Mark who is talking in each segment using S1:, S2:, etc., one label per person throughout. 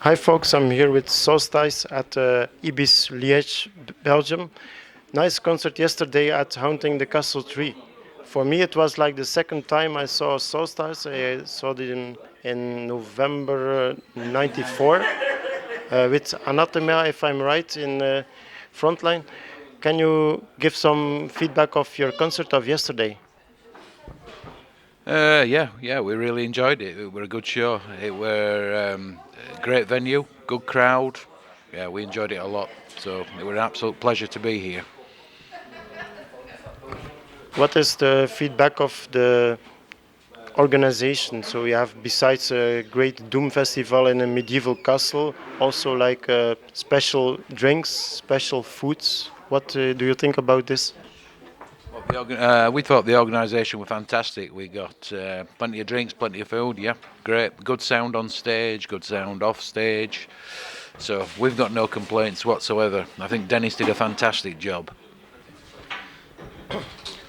S1: Hi folks, I'm here with Solstice at Ibis, LIèGE, Belgium. Nice concert yesterday at Haunting the Castle Tree. For me it was like the second time I saw Solstice. I saw it in November 94 with Anathema, if I'm right, in Frontline. Can you give some feedback of your concert of yesterday?
S2: Yeah, we really enjoyed it. It were a good show. It were a great venue, good crowd. Yeah, we enjoyed it a lot. So it was an absolute pleasure to be here.
S1: What is the feedback of the organization? So we have, besides a great Doom festival in a medieval castle, also like special drinks, special foods. What do you think about this?
S2: We thought the organisation were fantastic. We got plenty of drinks, plenty of food. Yeah, great. Good sound on stage, good sound off stage. So we've got no complaints whatsoever. I think Dennis did a fantastic job.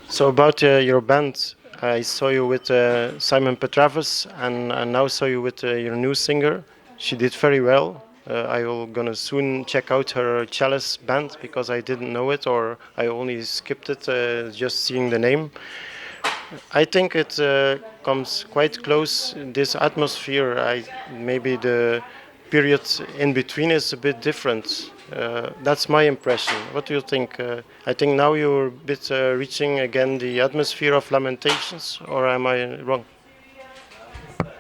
S1: So about your band, I saw you with Simon Petravis, and now saw you with your new singer. She did very well. I will gonna soon check out her Chalice band because I didn't know it, or I only skipped it just seeing the name. I think it comes quite close. This atmosphere, maybe the period in between is a bit different. That's my impression. What do you think? I think now you're a bit reaching again the atmosphere of Lamentations, or am I wrong?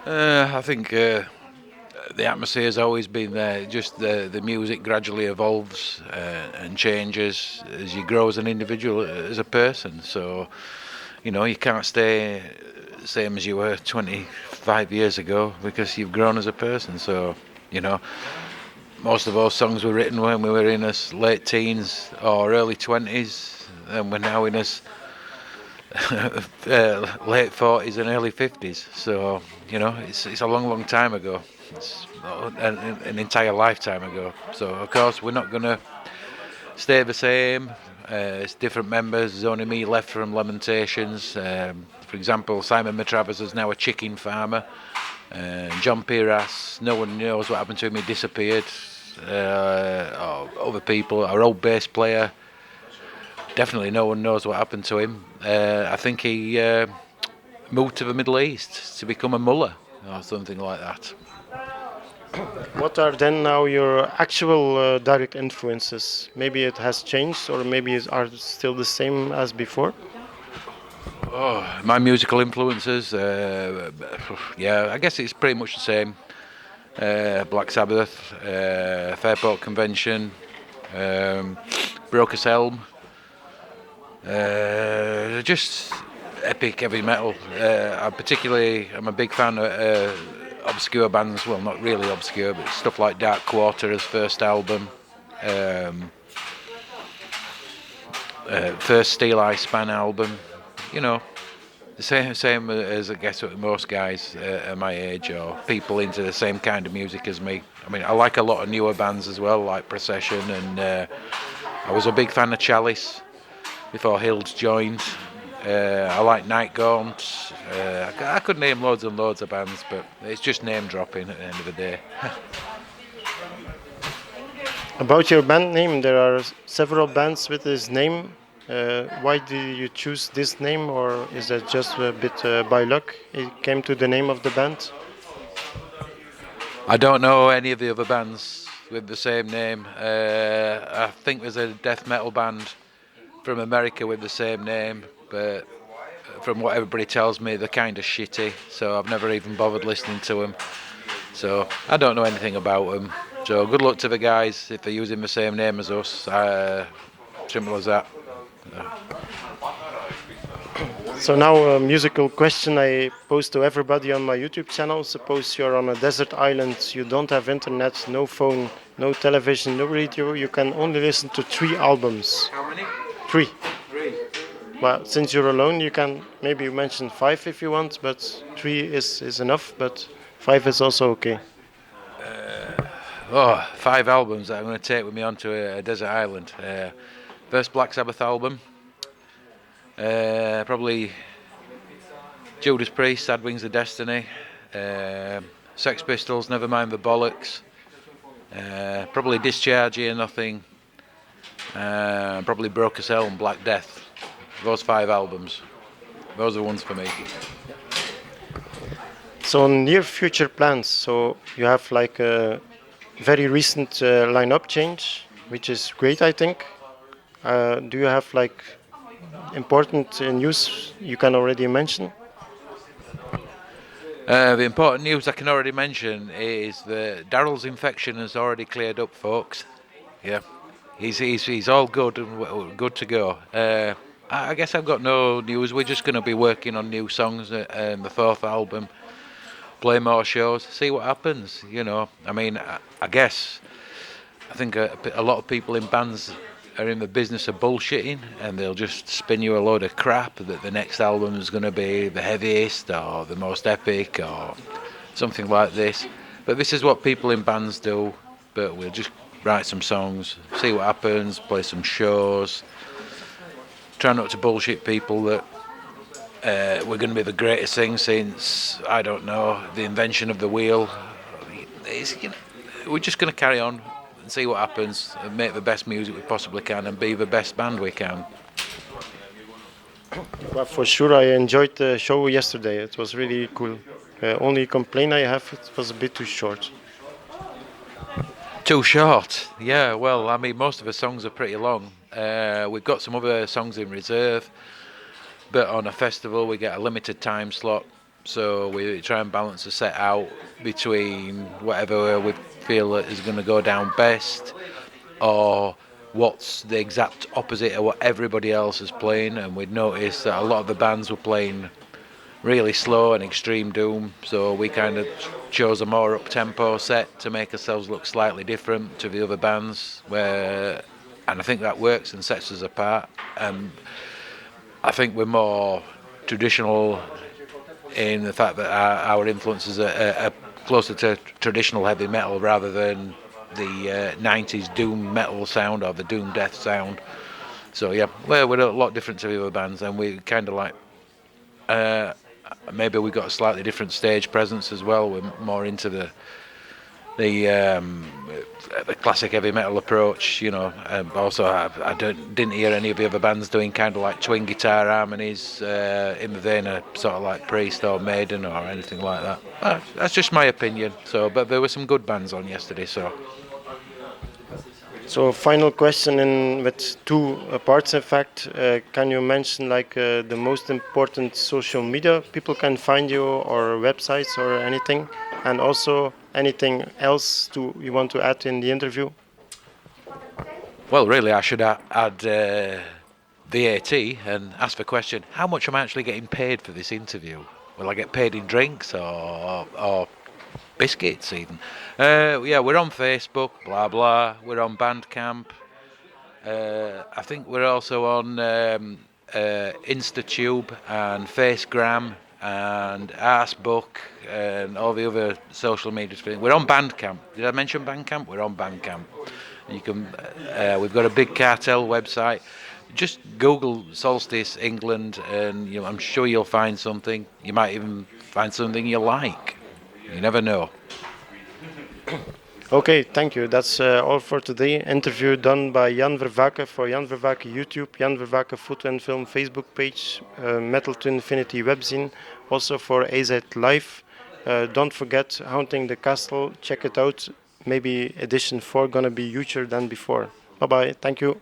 S2: I think the atmosphere has always been there. Just the music gradually evolves and changes as you grow as an individual, as a person. So, you can't stay the same as you were 25 years ago because you've grown as a person. So, you know, most of those songs were written when we were in us late teens or early 20s, and we're now in us late 40s and early 50s. So, it's a long time ago. It's an entire lifetime ago. So, of course, we're not going to stay the same. It's different members. There's only me left from Lamentations. For example, Simon Matravers is now a chicken farmer. John Piras, no one knows what happened to him. He disappeared. Other people, our old bass player, definitely no one knows what happened to him. I think he moved to the Middle East to become a mullah or something like that.
S1: What are then now your actual direct influences? Maybe it has changed, or maybe it are still the same as before.
S2: Oh, my musical influences, yeah, I guess it's pretty much the same. Black Sabbath, Fairport Convention, Broker's Helm, just epic heavy metal. I'm a big fan of obscure bands. Well, not really obscure, but stuff like Dark Quarter's first album, um, first Steel Eye Span album. You know, the same as I guess most guys at my age or people into the same kind of music as me. I mean, I like a lot of newer bands as well, like Procession, and I was a big fan of Chalice before Hills joined. I like Night Gaunt. I could name loads and loads of bands, but it's just name dropping at the end of the day.
S1: About your band name, there are several bands with this name. Why did you choose this name, or is that just a bit by luck? It came to the name of the band.
S2: I don't know any of the other bands with the same name. I think there's a death metal band from America with the same name, but from what everybody tells me, they're kind of shitty, so I've never even bothered listening to them. So I don't know anything about them. So good luck to the guys if they're using the same name as us. Simple as that.
S1: So now a musical question I pose to everybody on my YouTube channel. Suppose you're on a desert island, you don't have internet, no phone, no television, no radio. You can only listen to 3 albums.
S2: How many?
S1: Three.
S2: Three.
S1: Well, since you're alone, you can maybe mention 5 if you want, but 3 is enough. But 5 is also okay.
S2: Oh, 5 albums that I'm going to take with me onto a desert island. First Black Sabbath album. Probably Judas Priest, Sad Wings of Destiny. Sex Pistols, Nevermind the Bollocks. Probably Discharge, Here Nothing, probably Broke Us Hell and Black Death. Those 5 albums. Those are the ones for me.
S1: So near future plans. So you have like a very recent lineup change, which is great, I think. Do you have like important news you can already mention?
S2: The important news I can already mention is that Daryl's infection has already cleared up, folks. Yeah, he's all good and good to go. I guess I've got no news. We're just going to be working on new songs and the 4th album, play more shows, see what happens. You know, I mean, I guess I think a lot of people in bands are in the business of bullshitting, and they'll just spin you a load of crap that the next album is going to be the heaviest or the most epic or something like this. But this is what people in bands do. But we'll just write some songs, see what happens, play some shows. Try not to bullshit people that we're going to be the greatest thing since, I don't know, the invention of the wheel. We're just going to carry on and see what happens and make the best music we possibly can and be the best band we can.
S1: Well, for sure, I enjoyed the show yesterday. It was really cool. Only complaint I have, it was a bit too short.
S2: Too short? Yeah, well, I mean, most of the songs are pretty long. We've got some other songs in reserve, but on a festival we get a limited time slot, so we try and balance the set out between whatever we feel that is going to go down best or what's the exact opposite of what everybody else is playing. And we'd noticed that a lot of the bands were playing really slow and extreme doom, so we kind of chose a more up-tempo set to make ourselves look slightly different to the other bands, and I think that works and sets us apart. I think we're more traditional in the fact that our influences are closer to traditional heavy metal rather than the 90s doom metal sound or the doom death sound. So yeah, we're a lot different to the other bands, and we kind of like maybe we got a slightly different stage presence as well. We're more into the classic heavy metal approach, you know. Also, I didn't hear any of the other bands doing kind of like twin guitar harmonies in the vein of sort of like Priest or Maiden or anything like that. That's just my opinion. So, but there were some good bands on yesterday.
S1: So final question in with 2 parts. In fact, can you mention like the most important social media people can find you, or websites or anything, and also anything else you want to add in the interview?
S2: Well, really, I should add VAT and ask the question: how much am I actually getting paid for this interview? Will I get paid in drinks or biscuits even? Yeah, we're on Facebook, blah blah. We're on Bandcamp. I think we're also on InstaTube and Facegram and Arsebook and all the other social media things. We're on Bandcamp. Did I mention Bandcamp? We're on Bandcamp. You can. We've got a big cartel website. Just Google Solstice England, and I'm sure you'll find something. You might even find something you like. You never know.
S1: Okay, thank you. That's all for today. Interview done by Jan Vervaeke for Jan Vervaeke YouTube, Jan Vervaeke Foto Film Facebook page, Metal to Infinity webzine, also for AZ Live. Don't forget Haunting the Castle. Check it out. Maybe edition 4 gonna be huger than before. Bye bye. Thank you.